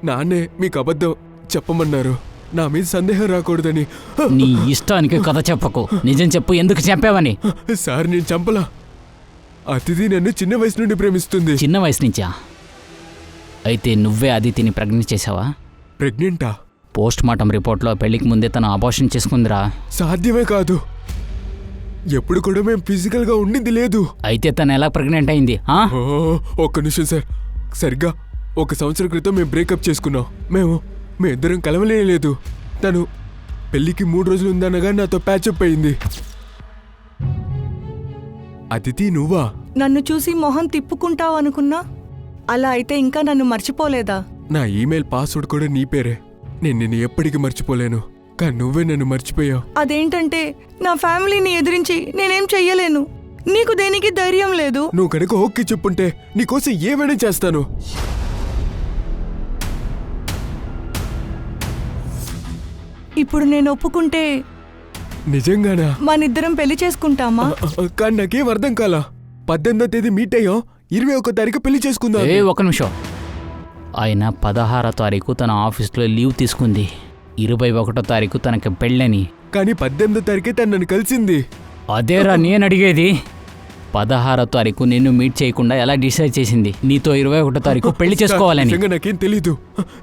నాన్నే మీకు అబద్ధం చెప్పమన్నారు, నా మీద సందేహం రాకూడదని. నీ ఇష్టానికి కథ చెప్పకు, నిజం చెప్పు, ఎందుకు చంపావని. సార్, నేను చంపలా. అతిథి నన్ను చిన్న వయసు నుండి ప్రేమిస్తుంది. చిన్న వయసు నుంచా? అయితే నువ్వే అదితిని ప్రెగ్నెంట్ చేసావా? ప్రెగ్నెంటా? పోస్ట్ మార్టం రిపోర్ట్లో పెళ్లికి ముందే తను అబార్షన్ చేసుకుందిరా. సాధ్యమే కాదు. ఎప్పుడు కూడా మేము ఫిజికల్ గా ఉండింది లేదు. అయితే తను ఎలా ప్రెగ్నెంట్ అయింది? ఓ, ఒక్క నిమిషం సార్. సరిగ్గా 1 సంవత్సరం క్రితం మేము బ్రేకప్ చేసుకున్నాం. మేము ఇద్దరం కలవలేదు. తను పెళ్లికి 3 రోజులు ఉందనగా నాతో ప్యాచప్ అయింది. అదితి నువ్వా? నన్ను చూసి మొహం తిప్పుకుంటావనుకున్నా. అలా అయితే ఇంకా నన్ను మర్చిపోలేదా? నా ఈమెయిల్ పాస్వర్డ్ కూడా నీ పేరే. నేను నిన్ను ఎప్పటికీ మర్చిపోలేను. కానీ నువ్వే నన్ను మర్చిపోయావు. అదేంటంటే నా ఫ్యామిలీని ఎదిరించి నేనేం చెయ్యలేను. నీకు దేనికి ధైర్యం లేదు. నువ్వు కనుక ఓకే చెప్పుంటే నీకోసం ఏమైనా చేస్తాను. ఇప్పుడు నేను ఒప్పుకుంటే నిజంగానా? మనిద్దరం పెళ్లి చేసుకుంటామా? కానీ నాకేం అర్థం కాలా. 18వ తేదీ మీట్ అయ్యాం, 21వ తారీఖు పెళ్లి చేసుకుందాం. ఒక నిమిషం. ఆయన 16వ తారీఖు తన ఆఫీస్లో లీవ్ తీసుకుంది. 21వ తారీఖు తనకి పెళ్ళని. కానీ 18వ తారీఖే తను నన్ను కలిసింది. అదేరా నేను అడిగేది. 16వ తారీఖు నిన్ను మీట్ చేయకుండా ఎలా డిసైడ్ చేసింది నీతో 21వ తారీఖు పెళ్లి చేసుకోవాలని? నిజంగా నాకేం తెలీదు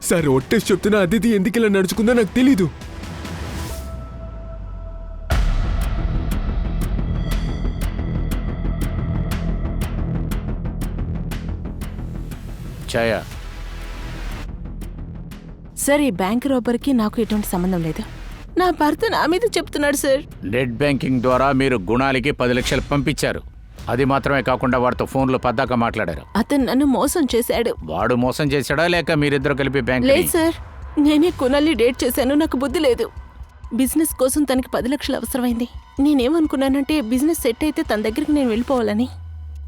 సార్. ఒట్టేసి చెప్తున్నా, అదితి ఎందుకు ఇలా నడుచుకుందో నాకు తెలీదు. ఛాయ, సార్ ఈ బ్యాంక్ రాబర్కి నాకు ఎటువంటి సంబంధం లేదు. నా భర్త నా మీద చెప్తున్నాడు సార్. నెట్ బ్యాంకింగ్ ద్వారా మీరు గుణాలకి 10 లక్షలు పంపించారు. అది మాత్రమే కాకుండా వాడితో ఫోన్లో పద్దాక మాట్లాడారు. అతను నన్ను మోసం చేశాడు. వాడు మోసం చేశాడా లేక మీరిద్దరు కలిపి బ్యాంక్? లేదు సార్, నేనే కునాల్ని డేట్ చేశాను. నాకు బుద్ధి లేదు. బిజినెస్ కోసం తనకి 10 లక్షలు అవసరమైంది. నేనేమనుకున్నానంటే బిజినెస్ సెట్ అయితే తన దగ్గరికి నేను వెళ్ళిపోవాలని.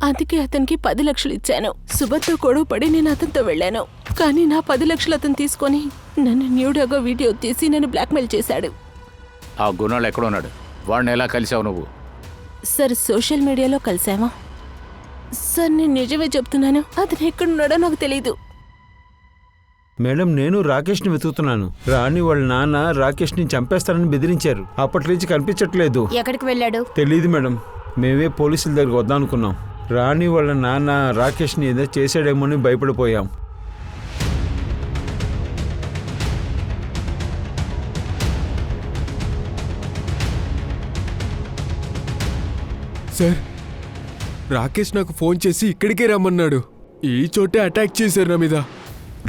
అందుకే అతనికి 10 లక్షలు ఇచ్చాను. సుభద్తో గొడవ పడి నేను అతనితో వెళ్ళాను. కానీ నా 10 లక్షలు అతను తీసుకొని నన్ను న్యూడ్గా వీడియో తీసి నన్ను బ్లాక్మెయిల్ చేశాడు. ఆ గుణాలు ఎక్కడున్నాడు? వాడిని ఎలా కలిసావు నువ్వు? సార్ సోషల్ మీడియాలో కలిసామా? సార్ నేను నిజమే చెప్తున్నాను, అతను ఎక్కడున్నాడో నాకు తెలీదు. మేడం, నేను రాకేష్ని వెతుకుతున్నాను. రాణి వాళ్ళ నాన్న రాకేష్ని చంపేస్తానని బెదిరించారు. అప్పటి నుంచి కనిపించట్లేదు. ఎక్కడికి వెళ్ళాడు? తెలీదు మేడం. మేమే పోలీసుల దగ్గరికి వద్దాం అనుకున్నాం. రాణి వాళ్ళ నాన్న రాకేష్ని ఏదో చేసాడేమో అని భయపడిపోయాం. సార్, రాకేష్ నాకు ఫోన్ చేసి ఇక్కడికే రమ్మన్నాడు. ఈ చోటే అటాక్ చేశారు నా మీద.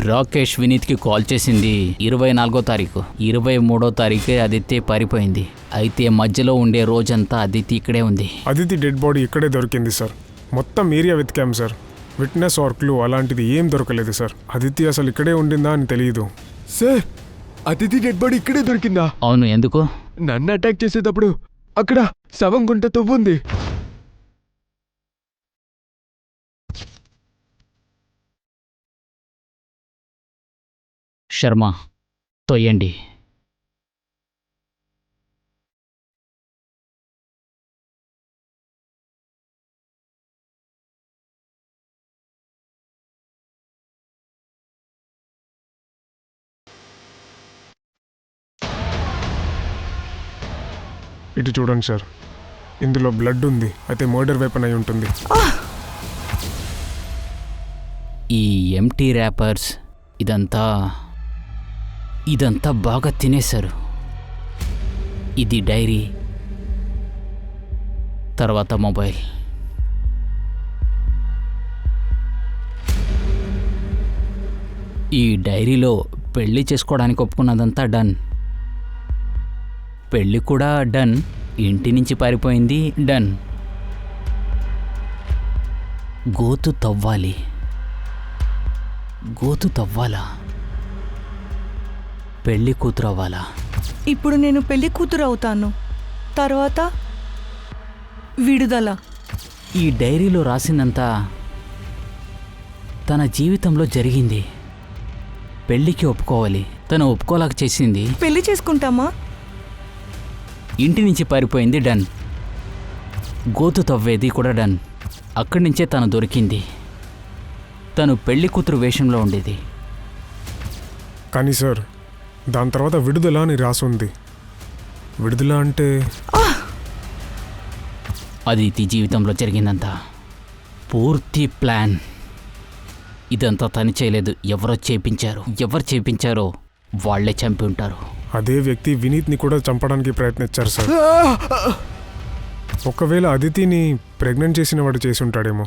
రాకేష్ వినీత్కి కాల్ చేసింది 24వ తారీఖు. 23వ తారీఖే అదితి పారిపోయింది. అయితే మధ్యలో ఉండే రోజంతా అదితి ఇక్కడే ఉంది. అదితి డెడ్ బాడీ ఇక్కడే దొరికింది సార్. మొత్తం ఏరియా వెతికాం సార్. విట్నెస్ ఆర్ క్లూ అలాంటిది ఏం దొరకలేదు సార్. అదితి అసలు ఇక్కడే ఉండిందా అని తెలియదు సార్. అదితి డెడ్ బాడీ ఇక్కడే దొరికిందా? అవును. ఎందుకు? నన్ను అటాక్ చేసేటప్పుడు అక్కడ శవం గుంట తవ్వుంది. శర్మ, తొయ్యండి. ఇటు చూడండి సార్. ఇందులో బ్లడ్ ఉంది. అయితే మర్డర్ వెపన్ అయి ఉంటుంది. ఈ ఎంటీ ర్యాపర్స్ ఇదంతా బాగా తినేశారు. ఇది డైరీ, తర్వాత మొబైల్. ఈ డైరీలో పెళ్లి చేసుకోవడానికి ఒప్పుకున్నదంతా డన్. పెళ్ళి కూడా డన్. ఇంటి నుంచి పారిపోయింది డన్. గోతు తవ్వాలా? పెళ్లి కూతురు అవ్వాలా? ఇప్పుడు నేను పెళ్లి కూతురు అవుతాను. తర్వాత విడుదల. ఈ డైరీలో రాసిందంతా తన జీవితంలో జరిగింది. పెళ్లికి ఒప్పుకోవాలి. తను ఒప్పుకోలేక చేసింది. పెళ్లి చేసుకుంటామా? ఇంటి నుంచి పారిపోయింది డన్. గోతు తవ్వేది కూడా డన్. అక్కడి నుంచే తను దొరికింది. తను పెళ్లి కూతురు వేషంలో ఉండేది. కానీ సార్, దాని తర్వాత విడుదల అని రాసుంది. విడుదల అంటే అదితి జీవితంలో జరిగిందంతా పూర్తి ప్లాన్. ఇదంతా తను చేయలేదు. ఎవరు చేపించారో వాళ్లే చంపి ఉంటారు. అదే వ్యక్తి వినీత్ని కూడా చంపడానికి ప్రయత్నించారు సార్. ఒకవేళ అదితిని ప్రెగ్నెంట్ చేసిన వాడు చేసి ఉంటాడేమో.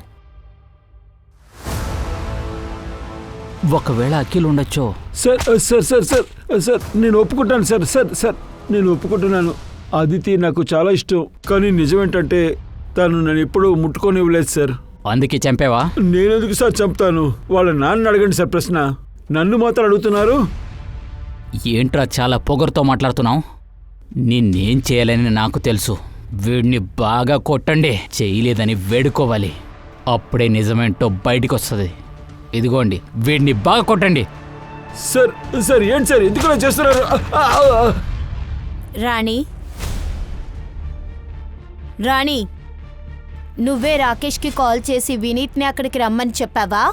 ఒకవేళ అఖిల్ ఉండొచ్చో. Sir sir sir sir sir నేను ఒప్పుకుంటాను సార్. సార్ సార్ నేను ఒప్పుకుంటున్నాను. అదితి నాకు చాలా ఇష్టం, కానీ నిజమేంటంటే తను నన్ను ఎప్పుడూ ముట్టుకోనివ్వలేదు సార్. అందుకే చంపావా? నేనెందుకు సార్ చంపుతాను? వాళ్ళ నాన్న అడగండి సార్ ప్రశ్న, నన్ను మాత్రం అడుగుతున్నారు. ఏంట్రా చాలా పొగరుతో మాట్లాడుతున్నావు? నిన్నేం చేయాలని నాకు తెలుసు. వీడిని బాగా కొట్టండి, చేయలేదని వేడుకోవాలి. అప్పుడే నిజమేంటో బయటికి వస్తుంది. ఇదిగోండి, వీడిని బాగా కొట్టండి. సార్ సార్ ఏంటి సార్ ఎందుకు చేస్తున్నారు? రాణి, రాణి, నువ్వే రాకేష్కి కాల్ చేసి వినీత్ని అక్కడికి రమ్మని చెప్పావా?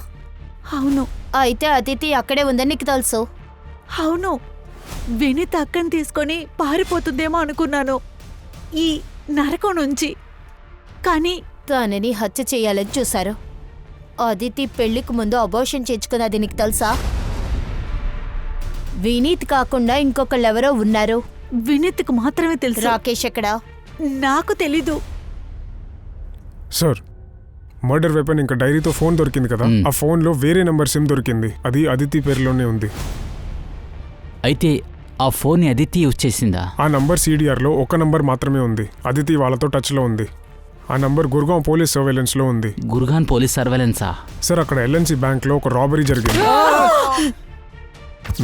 అవును. అయితే అదితి అక్కడే ఉందని నీకు తెలుసు? అవును, వినీత్ అక్కని తీసుకొని పారిపోతుందేమో అనుకున్నాను ఈ నరకం నుంచి. కానీ తనని హత్య చేయాలని చూశారు. అదితి పెళ్లికి ముందు అబోర్షన్ చేయించుకున్నది నీకు తెలుసా? వినీత్ కాకుండా ఇంకొకళ్ళెవరో ఉన్నారు. వినీత్కి మాత్రమే తెలుసు. రాకేష్ ఎక్కడా? నాకు తెలీదు. సార్, మర్డర్ వెపన్ ఇంకా డైరీతో ఫోన్ దొరికింది కదా, ఆ ఫోన్లో వేరే నెంబర్ సిమ్ దొరికింది. అది అదితి పేరులోనే ఉంది. అయితే ఆ ఫోన్ అదితి యూజ్ చేసిందా? ఆ నంబర్ CDRలో ఒక నంబర్ మాత్రమే ఉంది. అదితి వాళ్ళతో టచ్లో ఉంది. ఆ నంబర్ గుర్గాం పోలీస్ సర్వేలెన్స్లో ఉంది. గుర్గాన్ పోలీస్ సర్వేలెన్సా? సార్, అక్కడ LNC బ్యాంక్లో ఒక రాబరీ జరిగింది.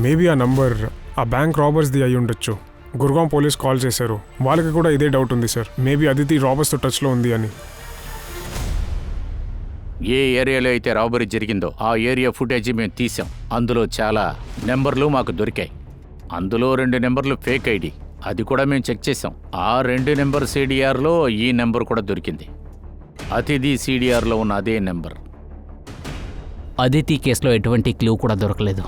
మేబీ ఆ నంబర్ ఆ బ్యాంక్ రాబర్స్ది అయి ఉండొచ్చు. గుర్గాం పోలీస్ కాల్ చేశారు. వాళ్ళకి కూడా ఇదే డౌట్ ఉంది సార్, మేబీ అదితి రాబర్స్తో టచ్లో ఉంది అని. ఏ ఏరియాలో అయితే రాబరీ జరిగిందో ఆ ఏరియా ఫుటేజ్ మేము తీసాం. అందులో చాలా నెంబర్లు మాకు దొరికాయి. అందులో 2 నెంబర్లు ఫేక్ ఐడి, అది కూడా మేము చెక్ చేసాం. ఆ 2 నెంబర్ CDRలో ఈ నెంబర్ కూడా దొరికింది. అతిథి CDRలో ఉన్న అదే నెంబర్. అదితి కేసులో ఎటువంటి క్లూ కూడా దొరకలేదు.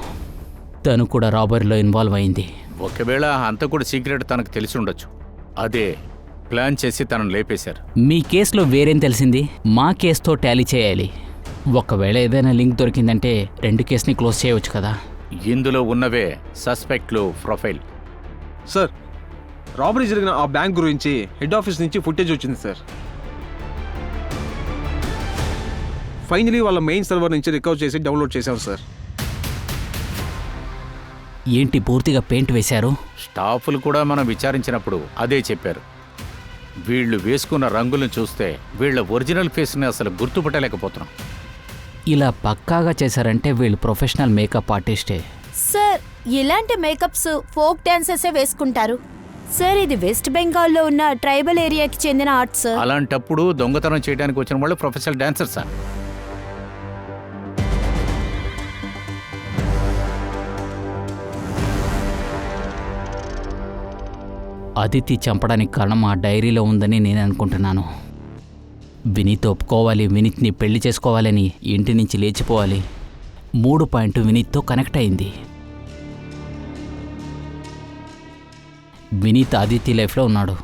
తను కూడా రాబరీలో ఇన్వాల్వ్ అయింది. ఒకవేళ హంతకుడి సీక్రెట్ తనకు తెలిసి ఉండొచ్చు. అదే ప్లాన్ చేసి తనను లేపేశారు. మీ కేసులో వేరేం తెలిసింది? మా కేసుతో టాలీ చేయాలి. ఒకవేళ ఏదైనా లింక్ దొరికిందంటే 2 కేసుని క్లోజ్ చేయవచ్చు కదా. ఇందులో ఉన్నవే సస్పెక్ట్లు ప్రొఫైల్. సార్, రాబరీ జరిగిన ఆ బ్యాంక్ గురించి హెడ్ ఆఫీస్ నుంచి ఫుటేజ్ వచ్చింది సార్. ఫైనలీ వాళ్ళ మెయిన్ సర్వర్ నుంచి రికవర్ చేసి డౌన్లోడ్ చేశాం సార్. ఏంటి పూర్తిగా పెయింట్ వేశారు? స్టాఫ్లు కూడా మనం విచారించినప్పుడు అదే చెప్పారు. వీళ్ళు వేసుకున్న రంగులను చూస్తే వీళ్ళ ఒరిజినల్ ఫేస్ని అసలు గుర్తుపట్టలేకపోతున్నాం. ఇలా పక్కాగా చేశారంటే వీళ్ళు ప్రొఫెషనల్ మేకప్ ఆర్టిస్టే. సార్, ఇలాంటి మేకప్స్ ఫోక్ డాన్సర్సే వేసుకుంటారు. సార్, ఇది వెస్ట్ బెంగాల్లో ఉన్న ట్రైబల్ ఏరియాకి చెందిన ఆర్ట్ సార్. అలాంటప్పుడు దొంగతనం చేయడానికి వచ్చిన వాళ్ళు ప్రొఫెషనల్ డాన్సర్సా? అదితి చంపడానికి కారణం ఆ డైరీలో ఉందని నేను అనుకుంటున్నాను. వినీత్ ఒప్పుకోవాలి, వినీత్ని పెళ్లి చేసుకోవాలని, ఇంటి నుంచి లేచిపోవాలి. 3 పాయింట్ వినీత్తో కనెక్ట్ అయింది. వినీత్ అదితి లైఫ్లో ఉన్నాడు.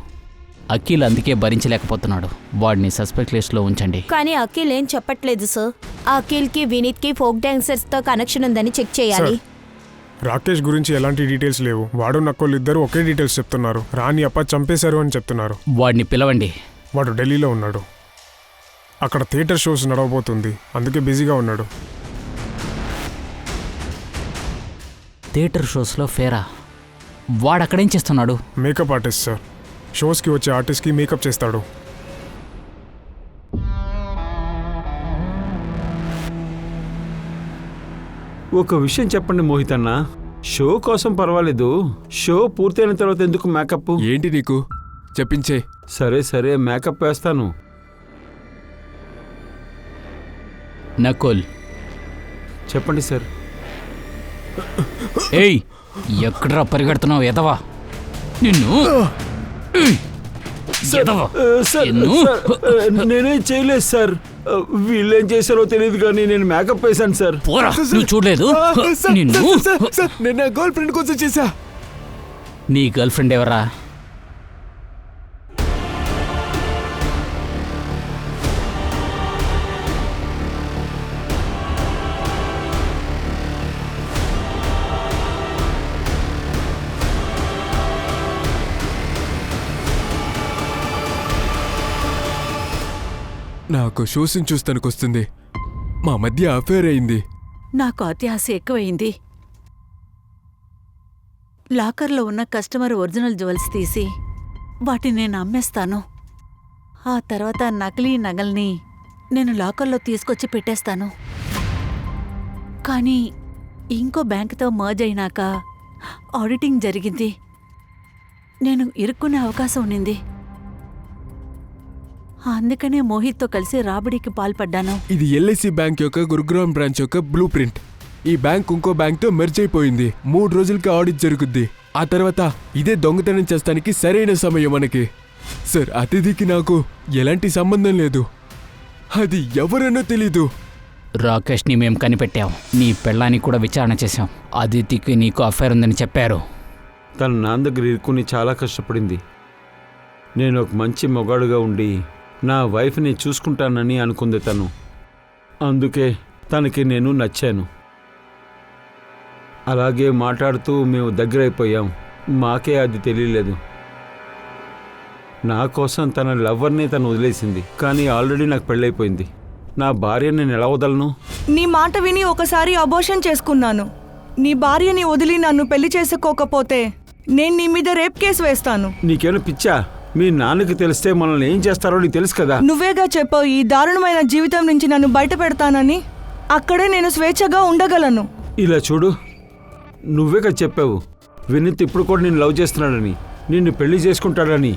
అఖిల్ అందుకే భరించలేకపోతున్నాడు. వాడిని సస్పెక్ట్ లిస్ట్లో ఉంచండి. కానీ అఖిల్ ఏం చెప్పట్లేదు సార్. అఖిల్కి వినీత్కి ఫోక్ డాన్సర్స్తో కనెక్షన్ ఉందని చెక్ చేయాలి. రాకేష్ గురించి ఎలాంటి డీటెయిల్స్ లేవు. వాడు నక్కోళ్ళు ఇద్దరు ఒకే డీటెయిల్స్ చెప్తున్నారు. రాణి అప్ప చంపేశారు అని చెప్తున్నారు. వాడిని పిలవండి. వాడు ఢిల్లీలో ఉన్నాడు. అక్కడ థియేటర్ షోస్ నడవబోతుంది, అందుకే బిజీగా ఉన్నాడు. థియేటర్ షోస్లో ఫేరా? వాడు అక్కడేం చేస్తున్నాడు? Makeup artist sir. షోస్కి వచ్చే ఆర్టిస్ట్కి మేకప్ చేస్తాడు. ఒక విషయం చెప్పండి మోహిత్ అన్న, షో కోసం పర్వాలేదు, షో పూర్తయిన తర్వాత ఎందుకు మేకప్? ఏంటి నీకు చెప్పించే. సరే సరే మేకప్ వేస్తాను. నకుల్, చెప్పండి సార్. ఏయ్, ఎక్కడ్రా పరిగెడుతున్నావు ఎదవా? నిన్ను ఎదవా? నేనేం చేయలేదు సార్. వీళ్ళేం చేశారో తెలియదు కానీ నేను మేకప్ వేశాను సార్. పోరా, నువ్వు చూడలేదు? నిన్ను నేను గర్ల్ ఫ్రెండ్ కోసం చేశా. నీ గర్ల్ ఫ్రెండ్ ఎవరా? నాకు షోస్ని చూస్తానికొస్తుంది. మా మధ్య అఫేర్ అయింది. నాకు అత్యాశ ఎక్కువైంది. లాకర్లో ఉన్న కస్టమర్ ఒరిజినల్ జ్యువెల్స్ తీసి వాటిని నేను అమ్మేస్తాను. ఆ తర్వాత నకిలీ నగల్ని నేను లాకర్లో తీసుకొచ్చి పెట్టేస్తాను. కానీ ఇంకో బ్యాంకుతో మర్జ్ అయినాక ఆడిటింగ్ జరిగింది. నేను ఇరుక్కునే అవకాశం ఉండింది. అందుకనే మోహిత్తో కలిసి రాబడికి పాల్పడ్డాను. ఇది ఎల్ఐసి బ్యాంక్ యొక్క గురుగ్రామ్ బ్రాంచ్ యొక్క బ్లూ ప్రింట్. ఈ బ్యాంక్ ఇంకో బ్యాంక్తో మెర్జ్ అయిపోయింది. 3 రోజులకి ఆడిట్ జరుగుద్ది. ఆ తర్వాత ఇదే దొంగతనం చేస్తానికి సరైన సమయం మనకి. సార్, అతిథికి నాకు ఎలాంటి సంబంధం లేదు. అది ఎవరన్నో తెలీదు. రాకేష్ని మేము కనిపెట్టాం. నీ పెళ్ళానికి కూడా విచారణ చేశాం. అదితికి నీకు అఫైర్ ఉందని చెప్పారు. తన నాన్న దగ్గర ఇరుక్కుని చాలా కష్టపడింది. నేను ఒక మంచి మొగాడుగా ఉండి నా వైఫ్ని చూసుకుంటానని అనుకుంది తను. అందుకే తనకి నేను నచ్చాను. అలాగే మాట్లాడుతూ మేము దగ్గరైపోయాం. మాకే అది తెలియలేదు. నా కోసం తన లవ్వర్ని తను వదిలేసింది. కానీ ఆల్రెడీ నాకు పెళ్ళైపోయింది. నా భార్యని నేను ఎలా వదలను? నీ మాట విని ఒకసారి అబోర్షన్ చేసుకున్నాను. నీ భార్యని వదిలి నన్ను పెళ్లి చేసుకోకపోతే నేను నీ మీద రేప్ కేసు వేస్తాను. నీకేమైనా పిచ్చా? మీ నాన్నకి తెలిస్తే మనల్ని ఏం చేస్తారో నీకు తెలుసు కదా. నువ్వేగా చెప్పావు ఈ దారుణమైన జీవితం నుంచి నన్ను బయట పెడతానని. అక్కడే నేను స్వేచ్ఛగా ఉండగలను. ఇలా చూడు, నువ్వేగా చెప్పావు వినీత్ ఇప్పుడు కూడా నిన్ను లవ్ చేస్తున్నాడని, నిన్ను పెళ్లి చేసుకుంటాడని.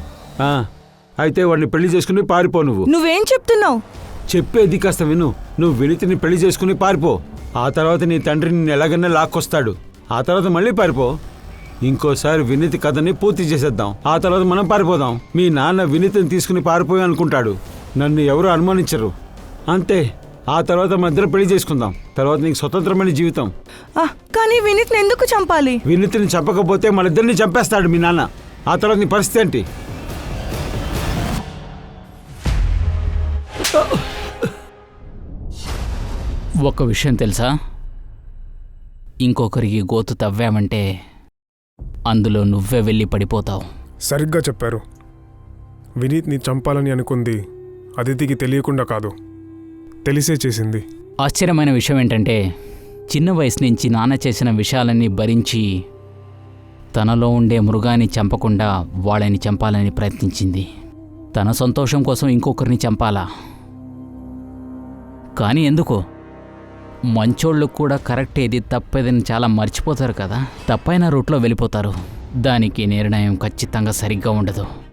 అయితే వాడిని పెళ్లి చేసుకుని పారిపో. నువ్వేం చెప్తున్నావు? చెప్పేది కాస్త విను. నువ్వు వినీత్ని పెళ్లి చేసుకుని పారిపో. ఆ తర్వాత నీ తండ్రి నిన్ను ఎలాగైనా లాక్కొస్తాడు. ఆ తర్వాత మళ్ళీ పారిపో. ఇంకోసారి వినీత్ కథని పూర్తి చేసేద్దాం. ఆ తర్వాత మనం పారిపోదాం. మీ నాన్న వినీత్ని తీసుకుని పారిపోయి అనుకుంటాడు. నన్ను ఎవరు అనుమానించరు. అంతే. ఆ తర్వాత మన ఇద్దరం పెళ్లి చేసుకుందాం. తర్వాత నీకు స్వతంత్రమైన జీవితం. కానీ వినీత్ని ఎందుకు చంపాలి? వినీత్ని చంపకపోతే మన ఇద్దరిని చంపేస్తాడు మీ నాన్న. ఆ తర్వాత నీ పరిస్థితి ఏంటి? ఒక విషయం తెలుసా? ఇంకొకరికి గోతు తవ్వామంటే అందులో నువ్వే వెళ్ళి పడిపోతావు. సరిగ్గా చెప్పారు. వినీత్ని చంపాలని అనుకుంది అదితికి తెలియకుండా కాదు, తెలిసే చేసింది. ఆశ్చర్యమైన విషయం ఏంటంటే చిన్న వయసు నుంచి నాన్న చేసిన విషయాలన్నీ భరించి తనలో ఉండే మృగాన్ని చంపకుండా వాళ్ళని చంపాలని ప్రయత్నించింది. తన సంతోషం కోసం ఇంకొకరిని చంపాలా? కానీ ఎందుకు? మంచోళ్ళు కూడా కరెక్ట్ ఏది తప్పేదని చాలా మర్చిపోతారు కదా. తప్పైన రూట్లో వెళ్ళిపోతారు. దానికి నిర్ణయం ఖచ్చితంగా సరిగ్గా ఉండదు.